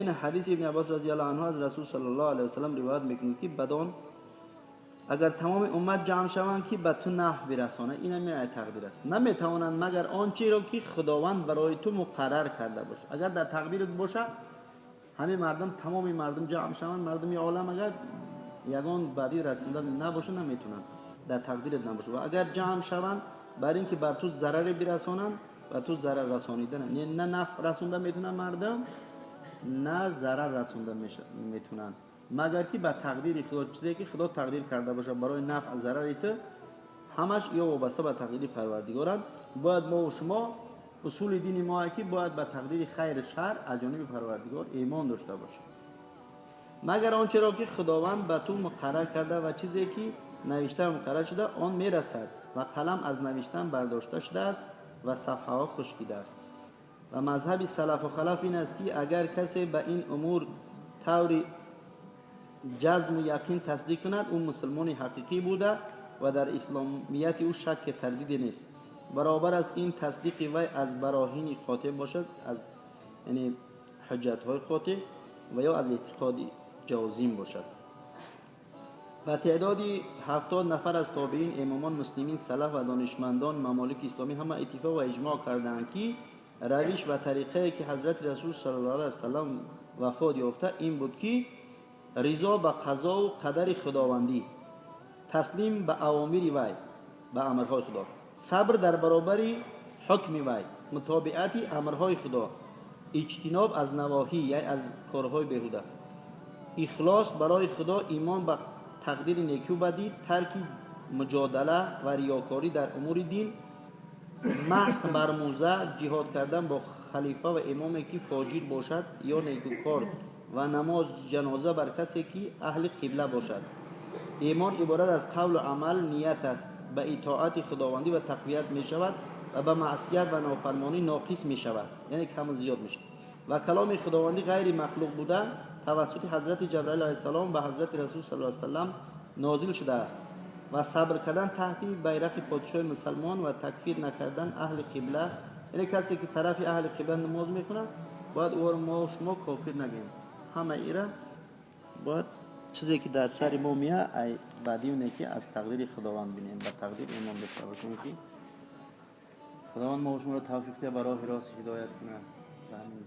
این حدیث ابن عباس رضی الله عنه از رسول صلی الله علیه و سلم روایت میکنه که بدون اگر تمام امت جمع شوند که به تو نفع برسانه، این هم تقدیر است. نمیتوانند مگر آنچه را که خداوند برای تو مقرر کرده باشه. اگر در تقدیرت باشه همه مردم، تمام مردم جمع شوند، مردم عالم اگر یگان بعدی رسیدن نباشه نمیتونن، در تقدیرت نباشه. و اگر جمع شوند برای اینکه بر تو ضرر برسانند و تو ضرر رسانیدن، یعنی نه نفع رسونده میتونن مردم، نه ضرر رسونده میتونن، مگر که به تقدیر خدا، چیزی که خدا تقدیر کرده باشه برای نفع ضرر تو، همش یا وابسته به تقدیر پروردگارن. باید ما و شما اصول دین ما که باید به تقدیر خیر شر از جانب پروردگار ایمان داشته باشیم. مگر آنچه را که خداوند به تو مقرر کرده و چیزی که نوشته مقرر شده آن میرسد و قلم از نوشتن برداشته شده است و صفحه ها خشکیده است. و مذهب سلف و خلف این است که اگر کسی به این امور طوری جزم و یقین تصدیق کند، اون مسلمان حقیقی بوده و در اسلامیت او شک تردید نیست. برابر از این تصدیق وی از براهین قاطع باشد، از یعنی حجت های قاطع، و یا از اعتقاد جازم باشد. و تعدادی 70 نفر از تابعین، امامان، مسلمین، سلف و دانشمندان ممالک اسلامی همه اتفاق و اجماع کردند که روش و طریقه که حضرت رسول صلی الله علیه وسلم وفات یافته این بود که رضا به قضا و قدر خداوندی، تسلیم به اوامر وی، به امرهای خدا، صبر در برابر حکم وی، متابعت امرهای خدا، اجتناب از نواهی یعنی از کارهای بیهوده، اخلاص برای خدا، ایمان به تقدیر نیکی و بدی، ترک مجادله و ریاکاری در امور دین، محض بر موزه جهاد کردن با خلیفه و امامی که فاجر باشد یا نیکوکار، و نماز جنازه بر کسی که اهل قبله باشد. ایمان عبارت از قول و عمل، نیت است، به اطاعت خداوندی و تقویت می شود و به معصیت و نافرمانی ناقص می شود، یعنی کم و زیاد می شود. و کلام خداوندی غیر مخلوق بوده توسط حضرت جبرائیل علیه السلام به حضرت رسول صلی الله علیه وسلم نازل شده است. و صبر کردن تحت بیرق پادشاه مسلمان و تکفیر نکردن اهل قبله، یعنی کسی که طرف اهل قبله نماز میکنه باید او ما و شما کافر نگیم. همه ایران باید چیزی که در سر ما میاد ای بعدی اونه که از تقدیر خداوند بینیم، به تقدیر ایمان داشته باشیم که خداوند ما و شما رو توفیق ده برای راست هدایت کنه و همین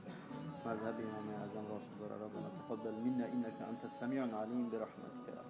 مذهب امام اعظم رسول الله. ربنا تقبل منا انك انت السميع العليم برحمتك.